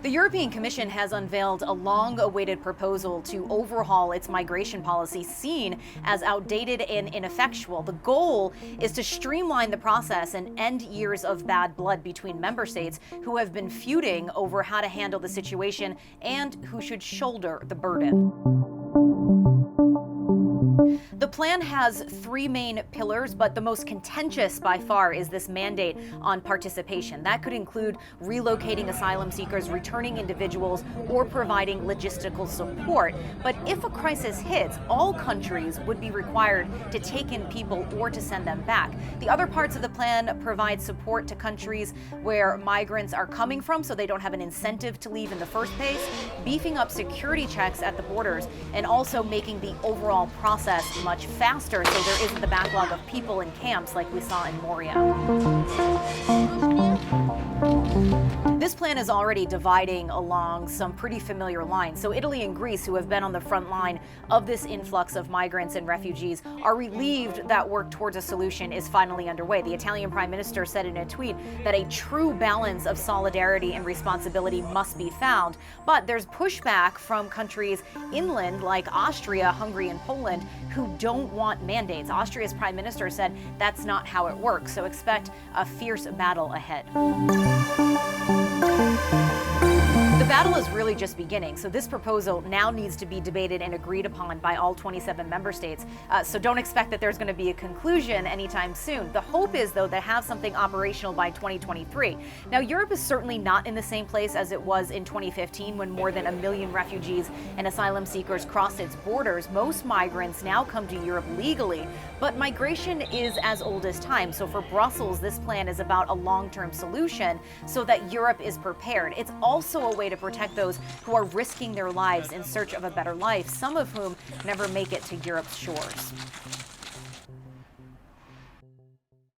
The European Commission has unveiled a long-awaited proposal to overhaul its migration policy, seen as outdated and ineffectual. The goal is to streamline the process and end years of bad blood between member states who have been feuding over how to handle the situation and who should shoulder the burden. The plan has three main pillars, but the most contentious by far is this mandate on participation. That could include relocating asylum seekers, returning individuals, or providing logistical support. But if a crisis hits, all countries would be required to take in people or to send them back. The other parts of the plan provide support to countries where migrants are coming from so they don't have an incentive to leave in the first place, beefing up security checks at the borders, and also making the overall process much faster so there isn't the backlog of people in camps like we saw in Moria. This plan is already dividing along some pretty familiar lines. So Italy and Greece, who have been on the front line of this influx of migrants and refugees, are relieved that work towards a solution is finally underway. The Italian Prime Minister said in a tweet that a true balance of solidarity and responsibility must be found. But there's pushback from countries inland like Austria, Hungary, and Poland who don't want mandates. Austria's Prime Minister said that's not how it works, so expect a fierce battle ahead. The battle is really just beginning, so this proposal now needs to be debated and agreed upon by all 27 member states. So don't expect that there's going to be a conclusion anytime soon. The hope is, though, to have something operational by 2023. Now, Europe is certainly not in the same place as it was in 2015 when more than 1 million refugees and asylum seekers crossed its borders. Most migrants now come to Europe legally, but migration is as old as time. So for Brussels, this plan is about a long-term solution so that Europe is prepared. It's also a way to protect those who are risking their lives in search of a better life, some of whom never make it to Europe's shores.